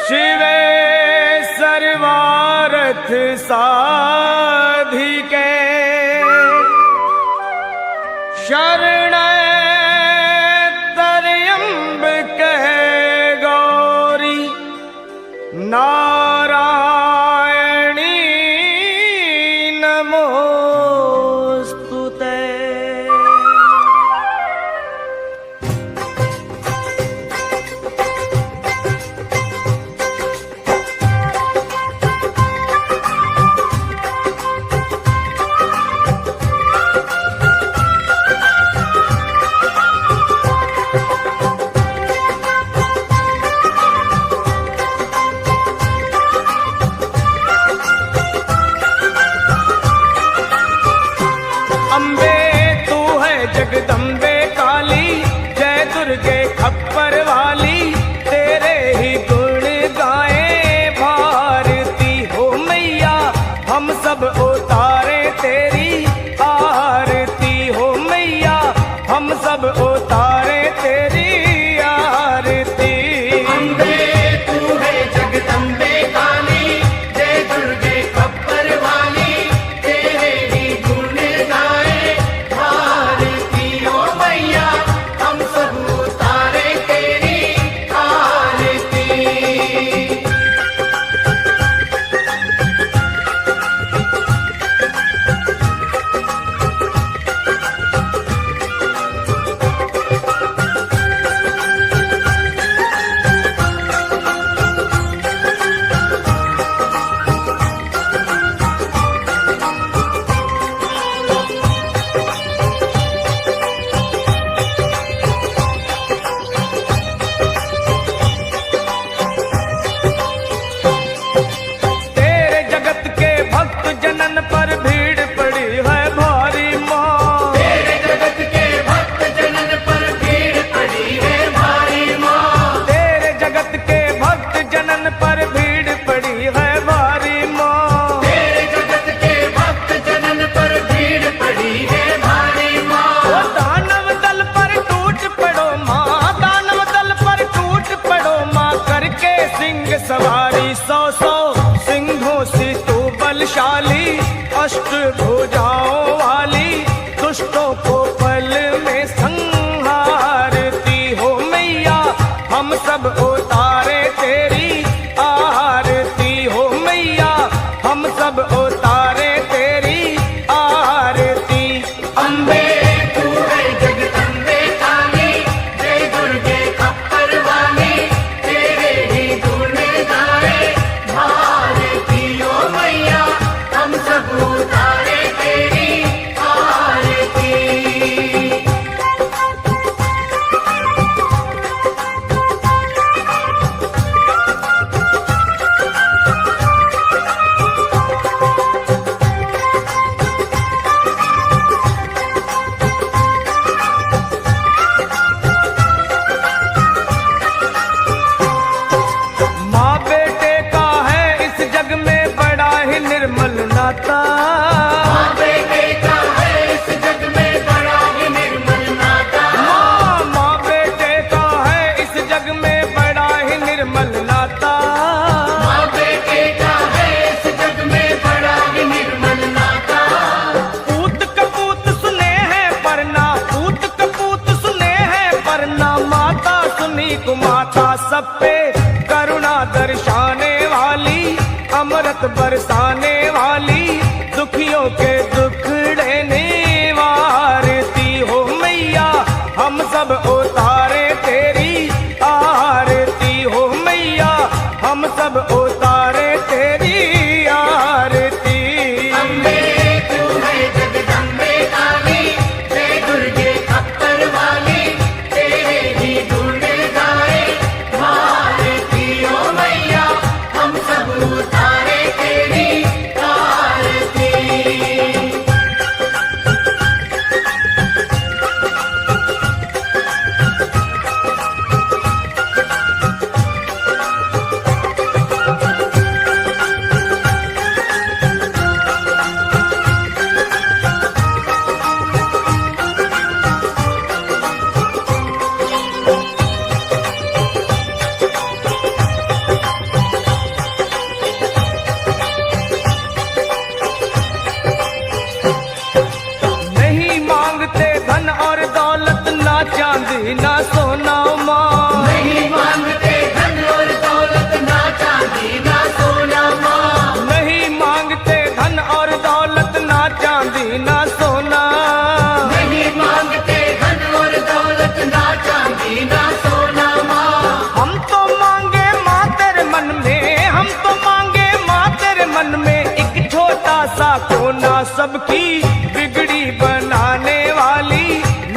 शिवे सर्वार्थ साधिके शरण त्र्यंबके गौरी नारायणी नमोस्तुते। अम्बे तू है जगदम्बे काली, जय दुर्गे खप्पर वाली, तेरे ही गुण गाए भारती हो मैया। हम सब उतारे तेरी आरती हो मैया, हम सब उतारे तेरी आरती। अम्बे तू है जगदम्बे काली, जय दुर्गे खप्पर वाली, तेरे ही गुण गाए भारती हो मैया। हम सब उतारे तेरी आरती। तेरे जगत के भक्त जनन पर भीड़ पड़ी है भारी माँ। तेरे जगत के भक्त जनन पर भीड़ पड़ी है भारी माँ। तेरे जगत के भक्त जनन पर भीड़ पड़ी है भारी माँ। तेरे जगत के भक्त जनन पर भीड़ पड़ी है भारी माँ। ओ दानव दल पर टूट पड़ो माँ, दानव दल पर टूट पड़ो माँ, करके सिंह सवारी। सौ सौ सिंहों से तू बलशाली, अष्ट भुजाओं वाली, दुष्टों को पल में संहारती हो मैया। हम सब उतारे तेरी आरती हो मैया, हम सब उतारे तेरी आरती। अम्बे तू है जगदम्बे काली, जय दुर्गे खप्पर वाली, तेरे ही गुण गाए भारती हो मैया। हम सब उतारे तेरी आरती। माँ बेटे का है इस जग में बड़ा ही निर्मल नाता। माँ बेटे का है इस जग में बड़ा ही निर्मल नाता। माँ बेटे का है इस जग में बड़ा ही निर्मल नाता। माँ बेटे का है इस जग में बड़ा ही निर्मल नाता। पूत कपूत सुने हैं परना, पूत कपूत सुने हैं परना, माता सुनी कुमाता सब पे करुणा दर्शाने वाली, अमृत बरसाने वाली, दुखियों के दुखड़े निवारती हो मैया। हम सब उतारे तेरी आरती हो मैया, हम सब उतारे तेरी आरती। अम्बे तू है जगदम्बे काली, जय दुर्गे खप्पर वाली, तेरे ही गुण गाए भारती हो मैया। हम सब उतारे तेरी दशा को ना सबकी बिगड़ी बनाने वाली,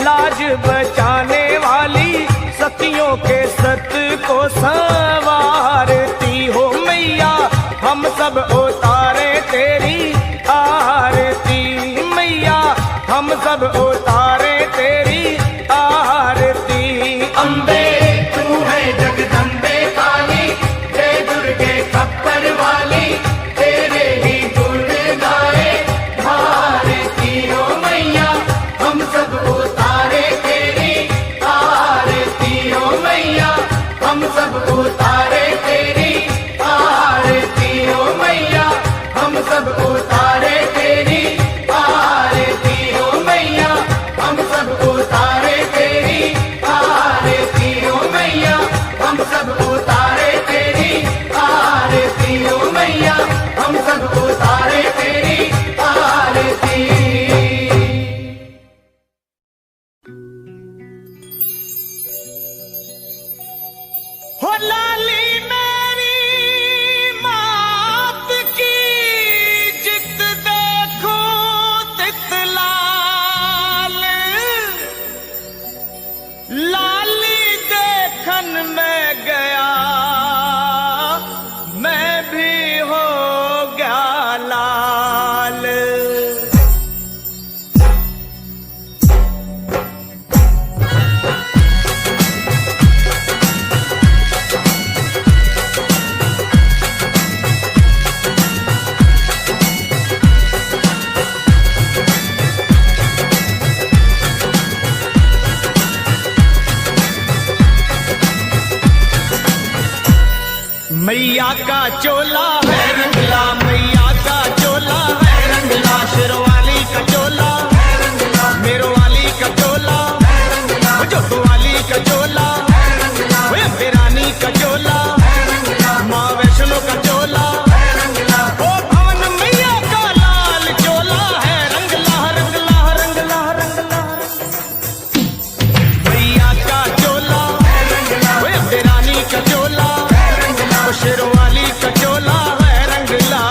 लाज बचाने वाली, सतियों के सत को संवारती हो मैया, हम सब उतारे तेरी आरती मैया, हम सब उतारे तेरी आरती। अम्बे तू है जगदम्बे काली, जय दुर्गे खप्पर वाली, तेरे ही गुण गाए भारती हो मैया, हम सब उतारे तेरी आरती हो मैया, हम सब उतारे तेरी आरती हो मैया, हम सब उतारे तेरी आरती हो मैया, हम सब उतारे तेरी आरती हो मैया, हम सब उतारे तेरी आरती हो मैया, हम सब उतारे तेरी आरती। हो लाली मेरी मात की जित देखो तित लाल, लाली देखन में गया मैं भी हो गया लाल। मैया का चोला है रंगला, मैया का चोला है रंगला, शेरवाली का चोला है रंगला, मेरो वाली का चोला है रंगला, जोतो वाली का चोला है रंगला, रानी का चोला है रंगला, माँ वैष्णो का चोला है रंगला, ओ भवन मैया का लाल चोला है रंगला रंगला रंगला रंगला, मैया का चोला है रंगला, रानी का चोला शेरवाली का चोला है रंगला।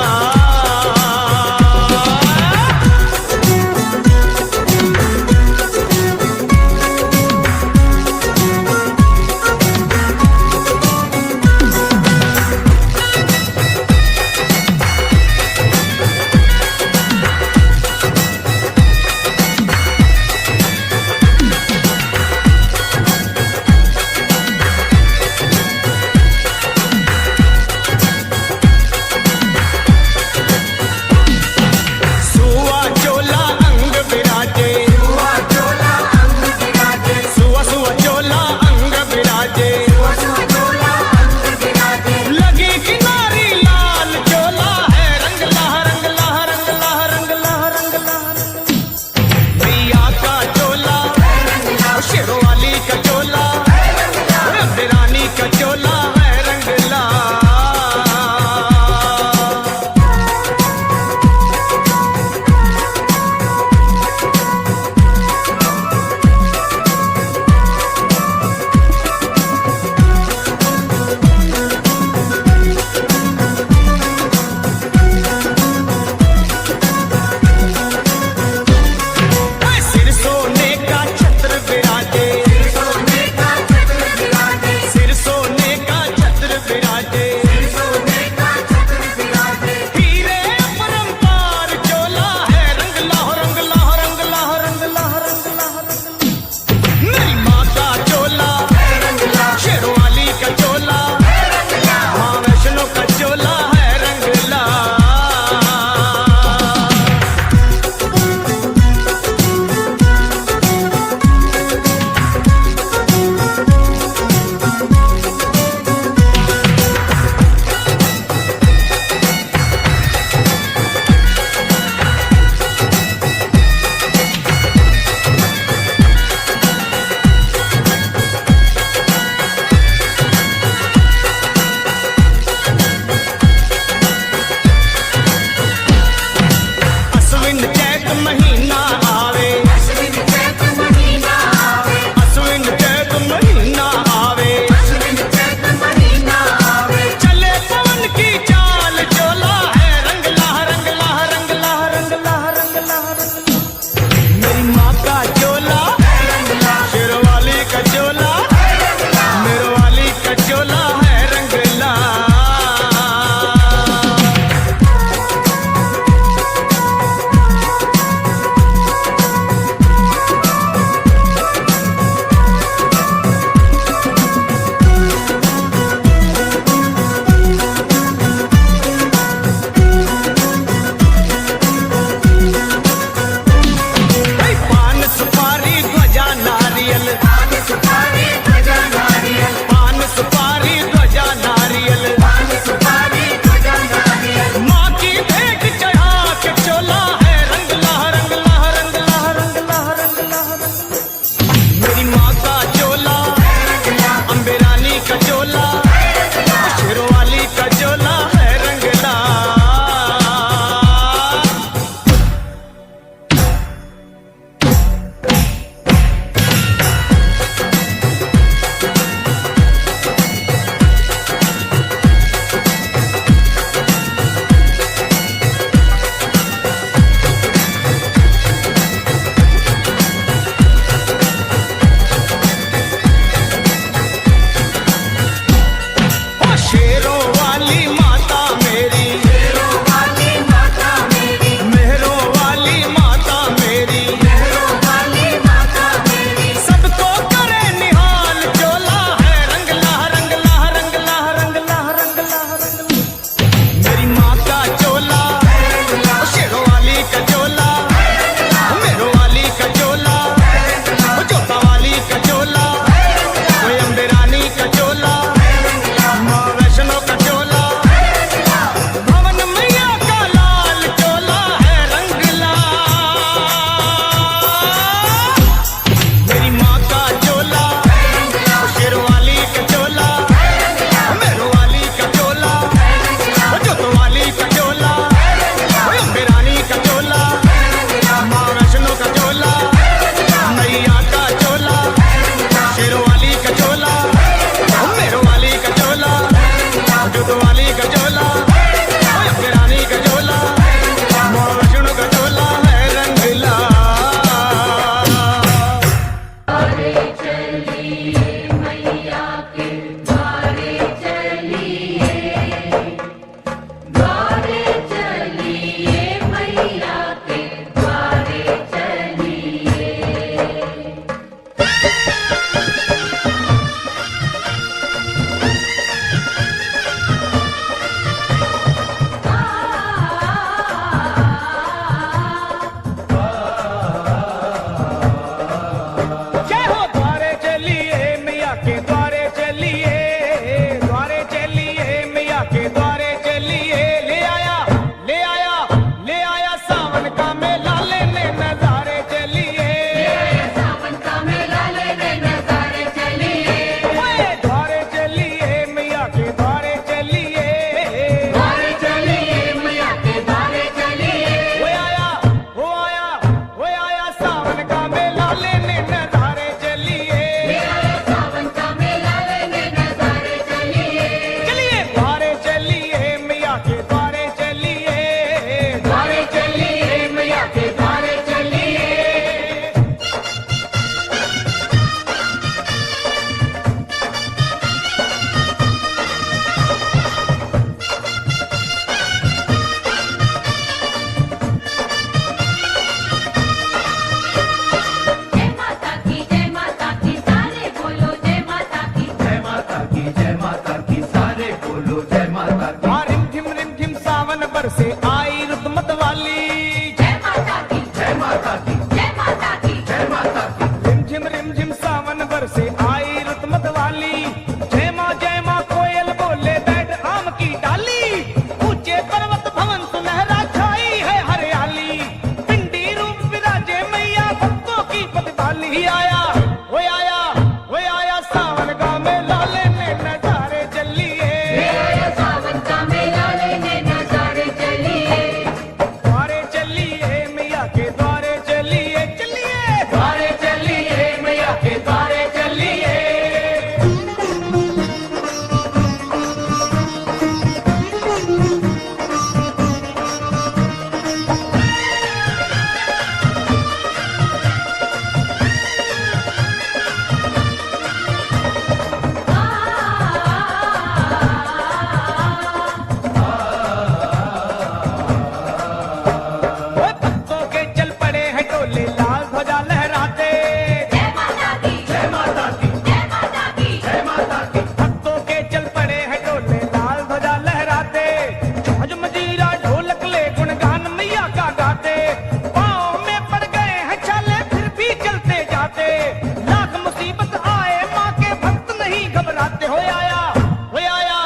के द्वारे चलिए। ले आया ले आया ले आया सावन का मेला लेने नजारे चलिए। सावन का मेला लेने नजारे चलिए। ओए द्वारे चलिए मैया के द्वारे चलिए। द्वारे चलिए मैया के द्वारे चलिए। वो आया वो आया वो आया सावन का मेला लेने नजारे चलिए। सावन का मेला लेने नजारे चलिए। चलिए द्वारे चलिए मैया के द्वारे चलिए। द्वारे चलिए मैया के द्वारे चलिए। जय माता की सारे बोलो जय माता की। जय माता की जय माता की सारे बोलो जय माता की। हाँ रिम झिम सावन बरसे आई रुत मत वाली। जय माता की जय माता की जय माता की। जय माता की। रिम झिम सावन बरसे आई रुत मत वाली। जय माँ कोयल बोले बैठ आम की डाली। ऊंचे पर्वत भवन सुनहरा छाई है हरियाली। पिंडी रूप विराजे मैया भक्तों की प्रतिपाली। आया वो आया वो आया सावन का मेला लेने नजारे चलिए। सावन का मेला लेने नजारे चलिए। द्वारे चलिए मैया के द्वारे चलिए। चलिए द्वारे चलिए मैया के द्वारे चलिए। ओए भक्तों के चल पड़े हैं टोले लाल ध्वजा लहराते। जय माता की जय माता की जय माता की। जय माता की। भक्तों के चल पड़े हैं टोले लाल ध्वजा लहराते। झांझ मजीरा ढोलक ले गुणगान मैया का गाते। पाँव में पड़ गए हैं छाले फिर भी चलते जाते। लाख मुसीबत आए माँ के भक्त नहीं घबराते। हो आया हो आया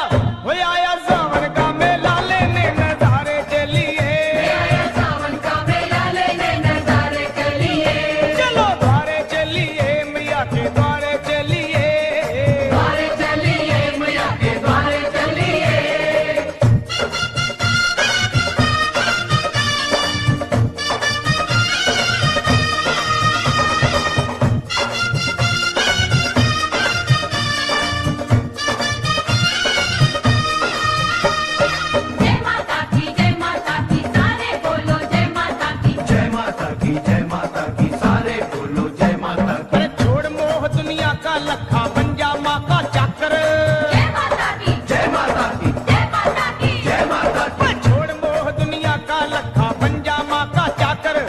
हो आया सावन का मेला लेने नजारे चलिए। सावन का मेला लेने नजारे चलिए। चलो द्वारे चलिए मैया के द्वारे चलिए। द्वारे चलिए मैया के द्वारे चलिए। जय माता की सारे बोलो जय माता की। जय माता की जय माता की सारे बोलो जय माता की। अरे छोड़ मोह दुनिया का लखा बन जा माँ का चाकर। जय माता की जय माता की जय माता की। जय माता की। ओए छोड़ मोह दुनिया का लखा बन जा माँ का चाकर।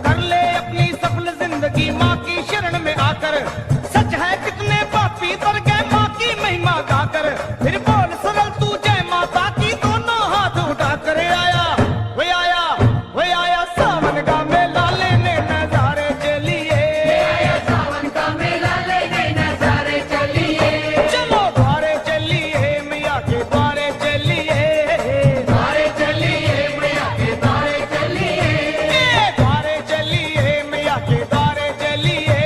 कर ले अपनी सफल जिंदगी माँ की शरण में आकर। सच है कितने पापी तर गए माँ की महिमा गाकर। फिर बोल सरल तू जय माता की दोनों हाथ उठाकर। आया वो आया वो आया सावन का मेला लेने नजारे चलिए। सावन का मेला लेने नजारे चलिए। चलो द्वारे चलिए मैया के द्वारे चलिए। द्वारे चलिए मैया के द्वारे चलिए। द्वारे चलिए मैया के द्वारे चलिए।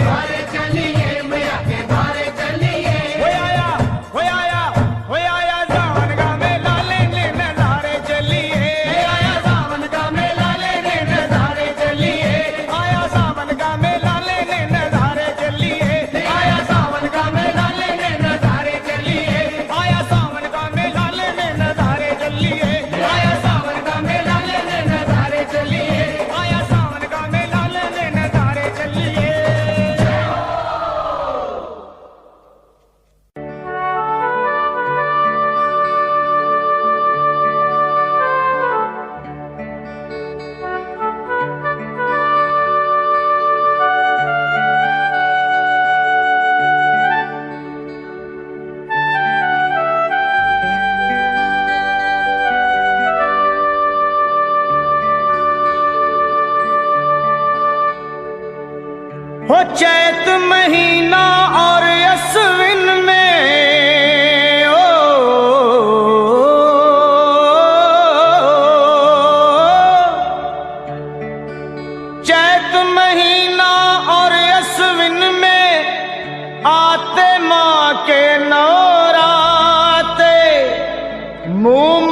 द्वारे चलिए मैया के द्वारे चलिए। वो आया वो आया वो आया सावन का मेला लेने नजारे चलिए। आया सावन का मेला लेने नजारे चलिए। आया सावन का मेला लेने नजारे चलिए। आया सावन का मेला लेने नजारे चलिए। आया सावन का मेला लेने नजारे चलिए। आया सावन का मेला लेने नजारे चलिए। आया सावन का मेला लेने नजारे चलिए। हो चैत महीना और अश्विन में ओ आते माँ के नौराते मुँह